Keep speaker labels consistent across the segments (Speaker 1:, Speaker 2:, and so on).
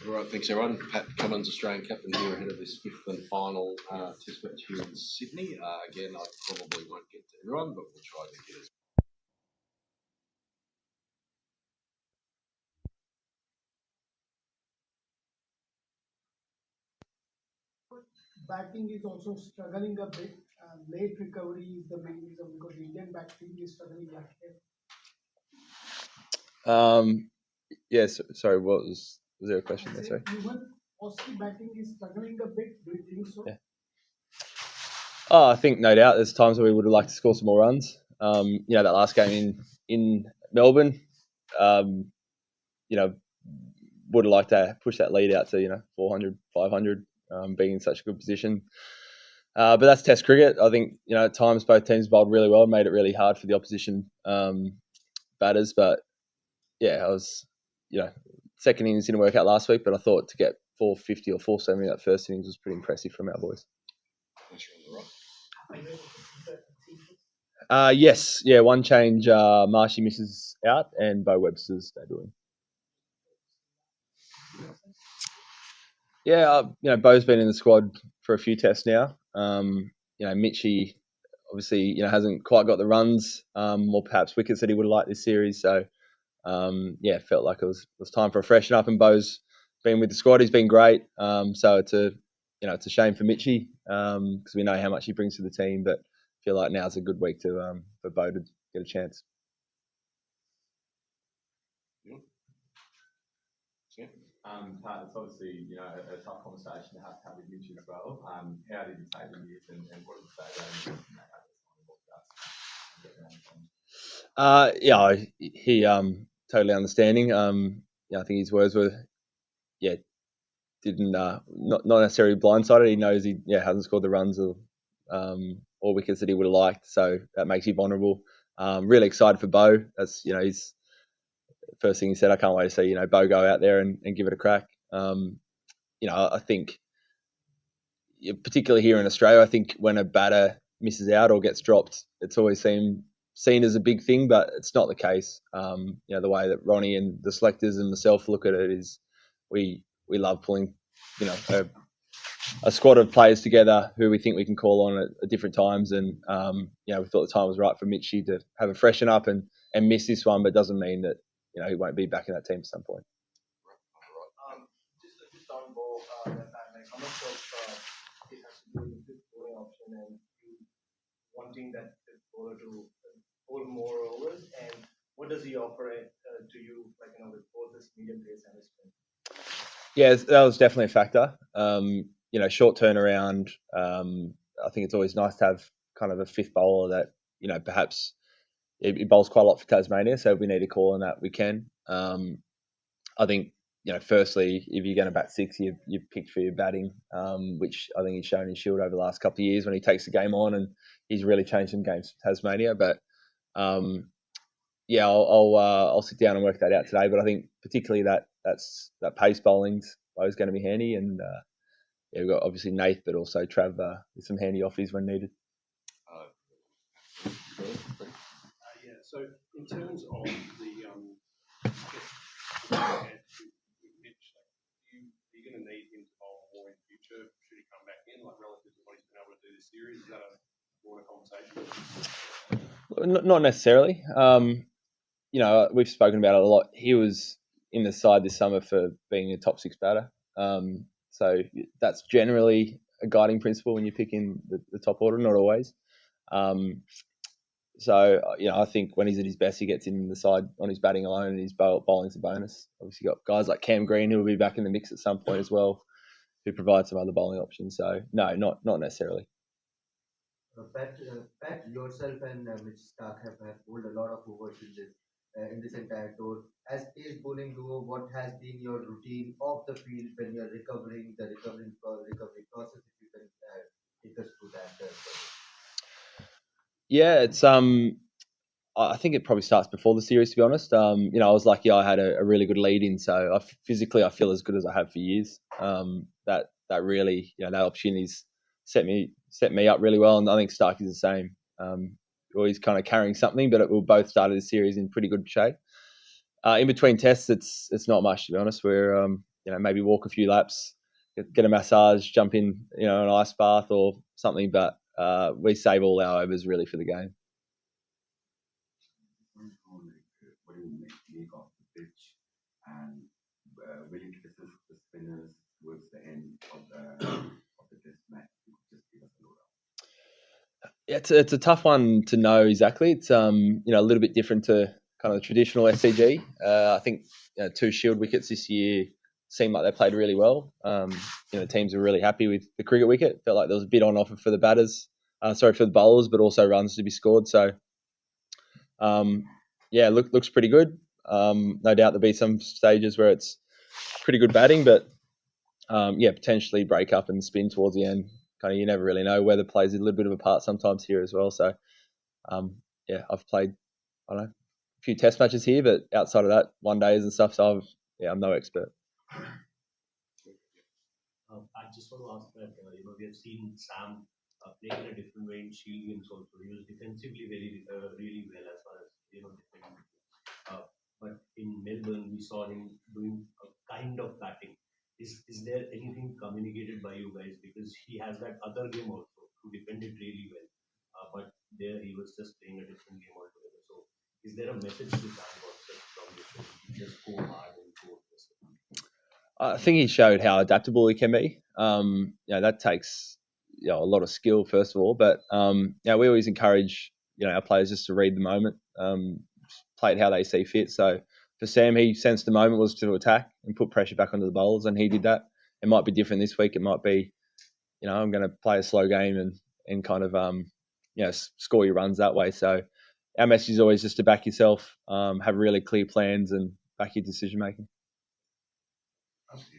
Speaker 1: All right, thanks everyone. Pat Cummins, Australian captain, here ahead of this fifth and final test match here in Sydney. Again, I probably won't get to everyone, but we'll try to get as
Speaker 2: batting is also struggling a bit. Late recovery is the main reason because Indian batting is struggling like that.
Speaker 3: Yes. Sorry, was there a question there? Sorry.
Speaker 2: Even Aussie batting is struggling a bit. Do you think so?
Speaker 3: Yeah. Oh, I think no doubt. There's times where we would have liked to score some more runs. That last game in Melbourne, would have liked to push that lead out to 400, 500, being in such a good position. But that's Test cricket. I think at times both teams bowled really well, made it really hard for the opposition batters. But yeah, I was second innings didn't work out last week, but I thought to get 450 or 470 that first innings was pretty impressive from our boys. Yes, yeah, one change. Marshy misses out, and Beau Webster's debuting. Yeah, Beau's been in the squad for a few tests now. Mitchie obviously hasn't quite got the runs or perhaps wickets that he would have liked this series. So felt like it was time for a freshen up. And Beau's been with the squad; he's been great. So it's a shame for Mitchie because we know how much he brings to the team. But I feel like now's a good week for Beau to get a chance.
Speaker 4: Pat, it's obviously a tough conversation to have with Mitch as well. How did you take the news and what did you say?
Speaker 3: He totally understanding. I think his words were, didn't not necessarily blindsided. He knows he hasn't scored the runs or wickets that he would have liked, so that makes you vulnerable. Really excited for Beau. That's he's first thing he said. I can't wait to see Beau go out there and give it a crack. I think particularly here in Australia, I think when a batter misses out or gets dropped, it's always seen as a big thing, but it's not the case. The way that Ronnie and the selectors and myself look at it is we love pulling a squad of players together who we think we can call on at different times, and we thought the time was right for Mitchie to have a freshen up and miss this one, but it doesn't mean that he won't be back in that team at some point.
Speaker 5: Just on ball, I'm not sure if it has to do with the fifth bowling option and you wanting that fifth bowler to bowl more overs, and what does he offer to you, with both his medium pace and his spin?
Speaker 3: Yeah, that was definitely a factor. Short turnaround. I think it's always nice to have kind of a fifth bowler that perhaps he bowls quite a lot for Tasmania, so if we need to call on that, we can. I think firstly, if you're going to bat six, you've picked for your batting, which I think he's shown in Shield over the last couple of years when he takes the game on, and he's really changed some games for Tasmania. But I'll sit down and work that out today. But I think particularly that pace bowling's always going to be handy, and we've got obviously Nath, but also Trav with some handy offies when needed.
Speaker 6: So in terms of the Mitch, are you going to need him to bowl more in future? Should he come back in, relative to what he's been able to do this series? Is that a broader conversation?
Speaker 3: Not necessarily. We've spoken about it a lot. He was in the side this summer for being a top six batter. So that's generally a guiding principle when you're picking the top order, not always. So I think when he's at his best, he gets in the side on his batting alone, and his bowling's a bonus. Obviously, got guys like Cam Green who will be back in the mix at some point as well, who provide some other bowling options. So no, not necessarily.
Speaker 7: Pat, yourself and Mitch Stark have bowled a lot of overs in this entire tour. As pace bowling duo, what has been your routine off the field when you're recovering recovery process? If you can take us through that.
Speaker 3: Yeah, it's I think it probably starts before the series, to be honest. I was lucky I had a really good lead in, so physically I feel as good as I have for years. That really, that opportunity's set me up really well, and I think Starkey's the same. Always kind of carrying something, but we both started the series in pretty good shape. In between tests, it's not much, to be honest. We're maybe walk a few laps, get a massage, jump in, an ice bath or something. But we save all our overs really for the game.
Speaker 8: What do you make of the pitch and willing to assist the spinners towards the end of the test match? Just give us a lowdown.
Speaker 3: Yeah, it's a tough one to know exactly. It's a little bit different to kind of the traditional SCG. I think 2 Shield wickets this year seemed like they played really well. Teams were really happy with the cricket wicket. Felt like there was a bit on offer for the batters, for the bowlers, but also runs to be scored. So, looks pretty good. No doubt there'll be some stages where it's pretty good batting, but potentially break up and spin towards the end. Kind of, you never really know. Weather plays a little bit of a part sometimes here as well. So, I've played, I don't know, a few test matches here, but outside of that, 1 days and stuff. So I'm no expert.
Speaker 9: I just want to ask that, we have seen Sam playing in a different way in Shield games also. He was defensively really well as far as, defending. But in Melbourne, we saw him doing a kind of batting. Is there anything communicated by you guys? Because he has that other game also to defend it really well. But there he was just playing a different game altogether. So is there a message to Sam from this? Just go hard and go aggressive?
Speaker 3: I think he showed how adaptable he can be. That takes a lot of skill first of all, but we always encourage our players just to read the moment, play it how they see fit. So for Sam, he sensed the moment was to attack and put pressure back onto the bowlers, and he did that. It might be different this week. It might be, I'm going to play a slow game and kind of score your runs that way. So our message is always just to back yourself, have really clear plans, and back your decision making.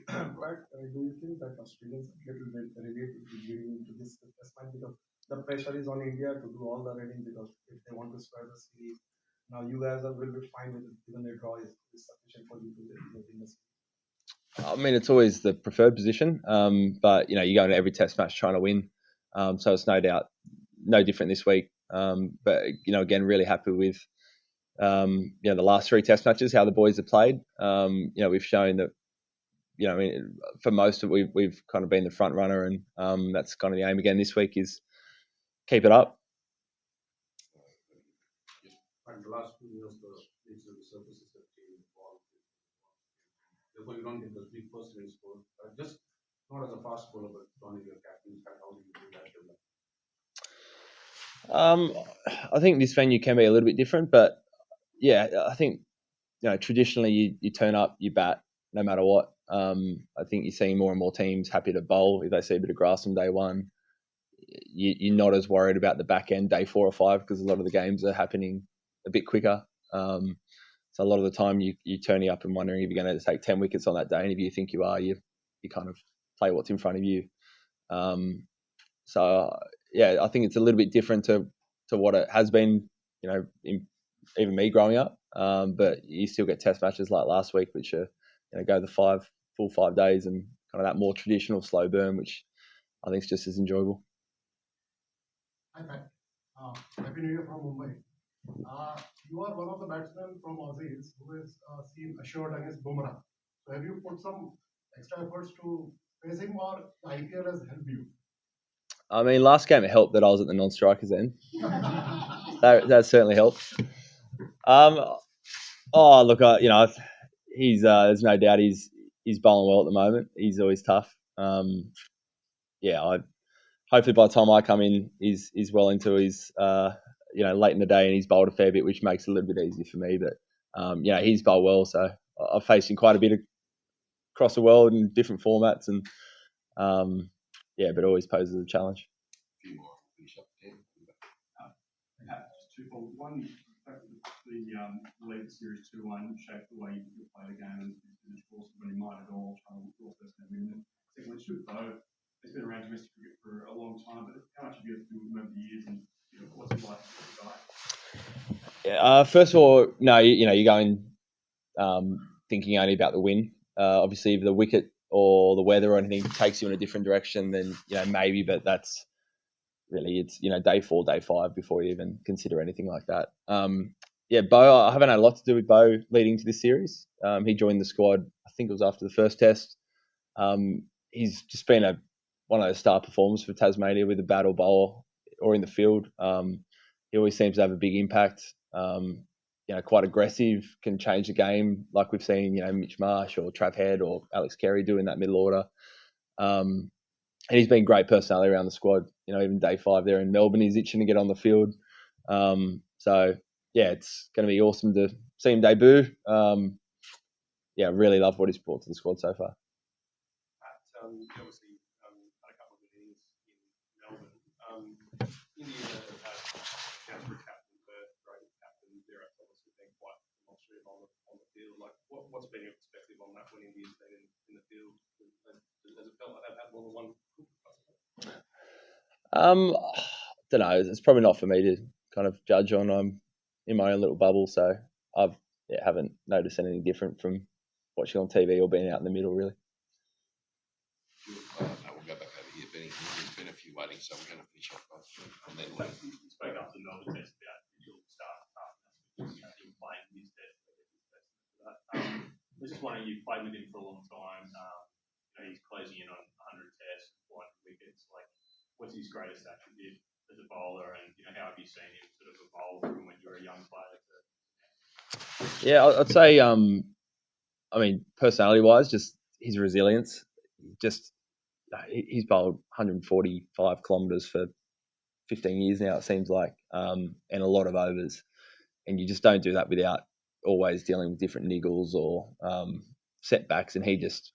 Speaker 10: But do you think that Australians are a little bit related to getting into this test match because the pressure is on India to do all the reading, because if they want to start the series, now you guys will be fine with it, even a draw is sufficient for you to get in the series?
Speaker 3: I mean, it's always the preferred position, but you go into every test match trying to win, so it's no doubt no different this week. But again, really happy with the last 3 test matches, how the boys have played. We've shown that. For most of it, we've kind of been the front runner, and that's kind of the aim again this week is keep it up.
Speaker 6: And the last 2 years, the services have changed. Therefore, you don't get those big first innings score. Just not as a fast bowler, but joining your captain, how do you do that?
Speaker 3: I think this venue can be a little bit different, but I think traditionally you turn up, you bat no matter what. I think you're seeing more and more teams happy to bowl if they see a bit of grass on day 1. You're not as worried about the back end day 4 or 5 because a lot of the games are happening a bit quicker. So a lot of the time you're turning up and wondering if you're going to take 10 wickets on that day, and if you think you are, you kind of play what's in front of you. I think it's a little bit different to what it has been, even me growing up. But you still get test matches like last week, which are go the full 5 days, and kind of that more traditional slow burn, which I think is just as enjoyable.
Speaker 10: Hi Pat, Happy New Year from Mumbai. You are one of the batsmen from Aussies who is seen assured against Bumrah. So have you put some extra efforts to face him, or the IPL has helped you?
Speaker 3: I mean, last game it helped that I was at the non-strikers end. that certainly helped. He's there's no doubt he's bowling well at the moment. He's always tough. Hopefully by the time I come in, he's well into his late in the day, and he's bowled a fair bit, which makes it a little bit easier for me. But he's bowled well, so I've faced him quite a bit across the world in different formats, and but always poses a challenge.
Speaker 6: A few more, finish up the game. Just 2 points. One, the late series 2-1 shaped the way you play the game, and finish course when you might at all try to draw first and win. Secondly, should Beau, it's been around domestic cricket for a long time, but how much have you had to do with him over the years, and what's it like as a guy?
Speaker 3: First of all, no, you're going thinking only about the win. Obviously, if the wicket or the weather or anything takes you in a different direction, then maybe, but that's really, it's day 4, day 5 before you even consider anything like that. yeah, Beau, I haven't had a lot to do with Beau leading to this series. He joined the squad, I think it was after the first test. He's just been one of those star performers for Tasmania with a bat or bowl or in the field. He always seems to have a big impact. Quite aggressive, can change the game like we've seen, Mitch Marsh or Trav Head or Alex Carey do in that middle order. And he's been great personality around the squad. Even day 5 there in Melbourne, he's itching to get on the field. So yeah, it's going to be awesome to see him debut. Really love what he's brought to the squad so far.
Speaker 6: Obviously, had a couple of innings in Melbourne. India had Jasprit captain, Rohit captain. Virat obviously been quite demonstrative on the field. Like, what's been your perspective on that when India's been in the field? Has it felt like they've had more than one?
Speaker 3: Don't know. It's probably not for me to kind of judge on. I'm in my own little bubble, so I haven't noticed anything different from watching on TV or being out in the middle, really.
Speaker 1: No, we'll go back over here, Benny. There's been a few waiting, so we're going to finish off and then we'll...
Speaker 6: You spoke after the Melbourne test about digital start him playing his test. I was just wondering, you've played with him for a long time. He's closing in on 100 tests, 400 wickets. Like, what's his greatest attribute as a bowler, and how have you seen him sort of evolve from when you were a young player to...
Speaker 3: Yeah, I'd say, personality-wise, just his resilience. He's bowled 145 kilometres for 15 years now, it seems like, and a lot of overs. And you just don't do that without always dealing with different niggles or setbacks. And he just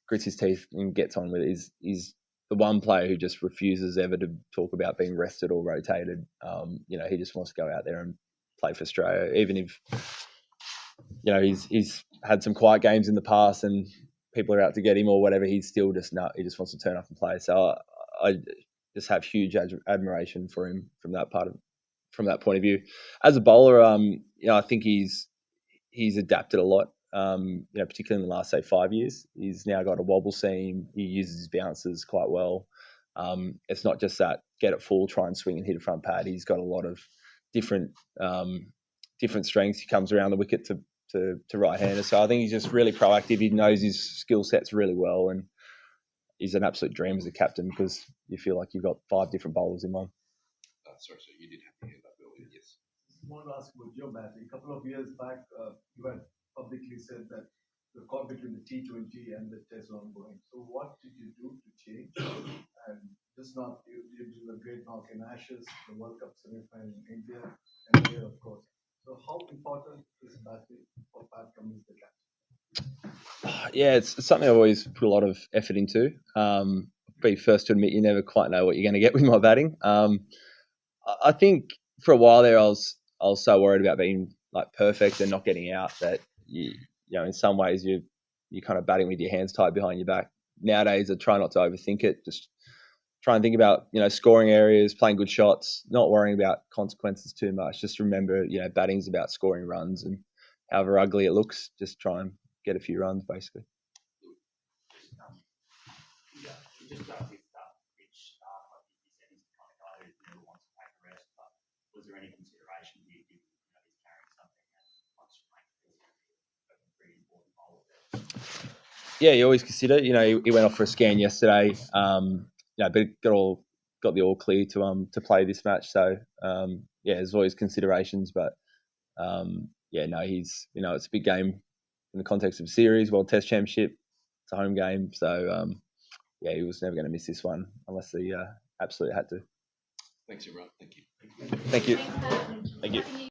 Speaker 3: grits his teeth and gets on with it. He's the one player who just refuses ever to talk about being rested or rotated. He just wants to go out there and play for Australia, even if he's had some quiet games in the past and people are out to get him or whatever. He's still just he just wants to turn up and play. So I just have huge admiration for him from that point of view. As a bowler, I think he's adapted a lot. Particularly in the last, say, 5 years. He's now got a wobble seam. He uses his bounces quite well. It's not just that get it full, try and swing and hit a front pad. He's got a lot of different strengths. He comes around the wicket to right-handers. So I think he's just really proactive. He knows his skill sets really well, and he's an absolute dream as a captain because you feel like you've got 5 different bowlers in one.
Speaker 1: Sorry, you did have to hear that, Bill. Yes.
Speaker 10: I want to ask about your batting. A couple of years back, you had publicly said that the call between the T20 and the Test ongoing. So what did you do to change? And just now, you did a great knock in Ashes, the World Cup semi-final in India, and here, of course. So how important is batting for Pat Cummins, the captain?
Speaker 3: Yeah, it's something I've always put a lot of effort into. Be first to admit you never quite know what you're going to get with my batting. I think for a while there I was so worried about being like perfect and not getting out that in some ways you're kind of batting with your hands tied behind your back. Nowadays I try not to overthink it. Just try and think about scoring areas, playing good shots, not worrying about consequences too much. Just remember batting's about scoring runs, and however ugly it looks, just try and get a few runs basically.
Speaker 9: Just start with Rich. I think he said he's the kind of guy who never wants to take a rest, but was there any consideration here given he's carrying something and wants to make a pretty important role there?
Speaker 3: Yeah, you always consider. He went off for a scan yesterday. But got the all clear to play this match. So there's always considerations, but he's it's a big game in the context of a series, World Test Championship. It's a home game, so he was never going to miss this one unless he absolutely had to.
Speaker 1: Thanks, everyone. Thank you.
Speaker 3: Thank you. Thank you.